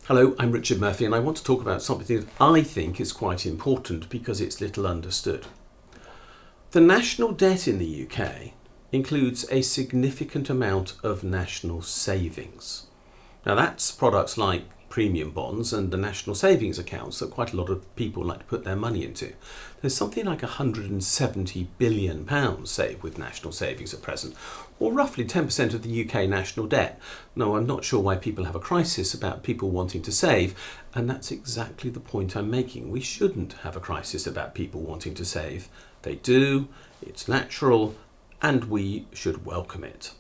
Hello, I'm Richard Murphy and I want to talk about something that I think is quite important because it's little understood. The national debt in the UK includes a significant amount of national savings. Now that's products like premium bonds and the national savings accounts that quite a lot of people like to put their money into. There's something like £170 billion saved with national savings at present, or roughly 10% of the UK national debt. No, I'm not sure why people have a crisis about people wanting to save, and that's exactly the point I'm making. We shouldn't have a crisis about people wanting to save. They do, it's natural, and we should welcome it.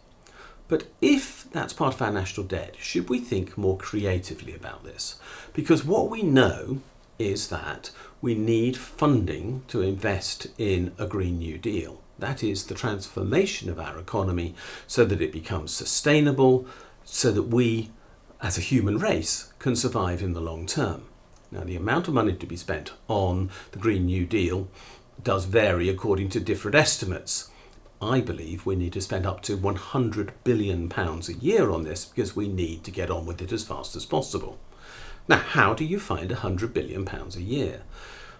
But if that's part of our national debt, should we think more creatively about this? Because what we know is that we need funding to invest in a Green New Deal. That is the transformation of our economy so that it becomes sustainable, so that we, as a human race, can survive in the long term. Now, the amount of money to be spent on the Green New Deal does vary according to different estimates. I believe we need to spend up to £100 billion a year on this because we need to get on with it as fast as possible. Now, how do you find £100 billion a year?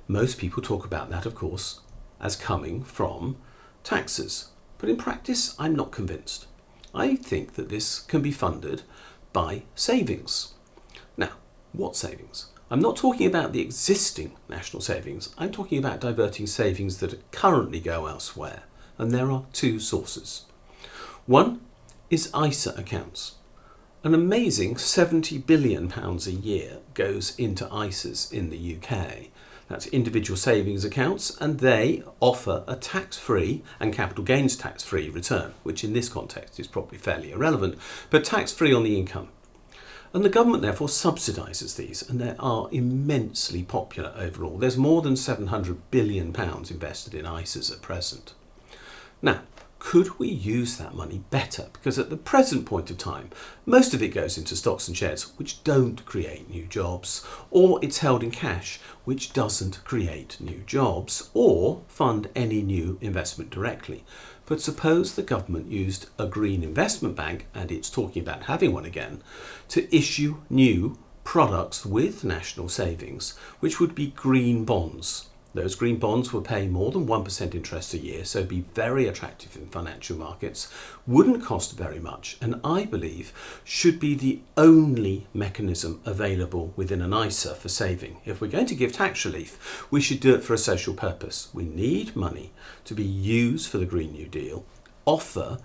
Most people talk about that, of course, as coming from taxes. But in practice, I'm not convinced. I think that this can be funded by savings. Now, what savings? I'm not talking about the existing national savings. I'm talking about diverting savings that currently go elsewhere. And there are two sources. One is ISA accounts. An amazing £70 billion a year goes into ISAs in the UK. That's individual savings accounts, and they offer a tax-free and capital gains tax-free return, which in this context is probably fairly irrelevant, but tax-free on the income. And the government therefore subsidises these, and they are immensely popular overall. There's more than £700 billion invested in ISAs at present. Now, could we use that money better? Because at the present point of time, most of it goes into stocks and shares, which don't create new jobs, or it's held in cash, which doesn't create new jobs, or fund any new investment directly. But suppose the government used a green investment bank, and it's talking about having one again, to issue new products with national savings, which would be green bonds. Those green bonds will pay more than 1% interest a year, so be very attractive in financial markets, wouldn't cost very much, and I believe should be the only mechanism available within an ISA for saving. If we're going to give tax relief, we should do it for a social purpose. We need money to be used for the Green New Deal, offer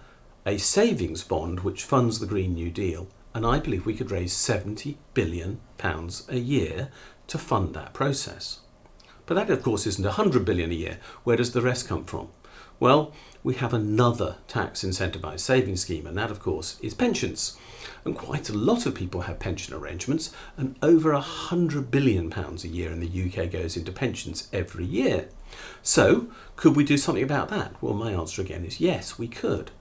a savings bond which funds the Green New Deal, and I believe we could raise £70 billion a year to fund that process. But that, of course, isn't £100 billion a year. Where does the rest come from? Well, we have another tax incentivised savings scheme, and that, of course, is pensions. And quite a lot of people have pension arrangements, and over £100 billion a year in the UK goes into pensions every year. So, could we do something about that? Well, my answer again is yes, we could.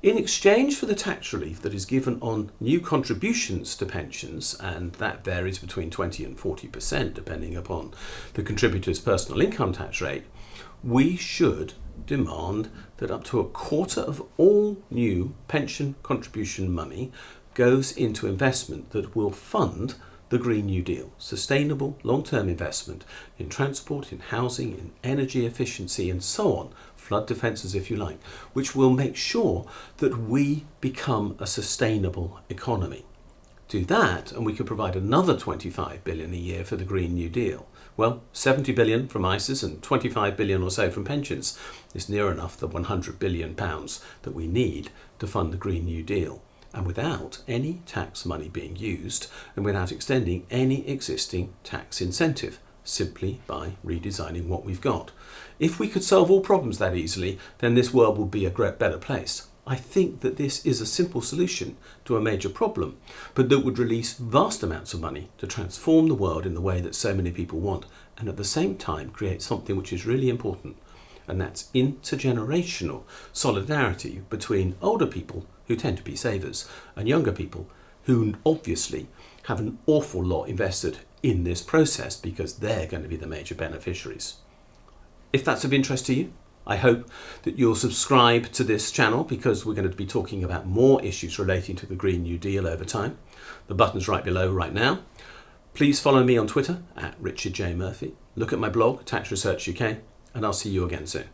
In exchange for the tax relief that is given on new contributions to pensions, and that varies between 20 and 40% depending upon the contributor's personal income tax rate, we should demand that up to a quarter of all new pension contribution money goes into investment that will fund the Green New Deal, sustainable long-term investment in transport, in housing, in energy efficiency and so on, flood defences if you like, which will make sure that we become a sustainable economy. Do that and we could provide another £25 billion a year for the Green New Deal. Well, £70 billion from ISAs and £25 billion or so from pensions is near enough the £100 billion that we need to fund the Green New Deal, and without any tax money being used and without extending any existing tax incentive, simply by redesigning what we've got. If we could solve all problems that easily, then this world would be a great better place. I think that this is a simple solution to a major problem, but that would release vast amounts of money to transform the world in the way that so many people want, and at the same time create something which is really important, and that's intergenerational solidarity between older people who tend to be savers and younger people who obviously have an awful lot invested in this process because they're going to be the major beneficiaries. If that's of interest to you, I hope that you'll subscribe to this channel because we're going to be talking about more issues relating to the Green New Deal over time. The button's right below right now. Please follow me on Twitter at Richard J. Murphy. Look at my blog, Tax Research UK, and I'll see you again soon.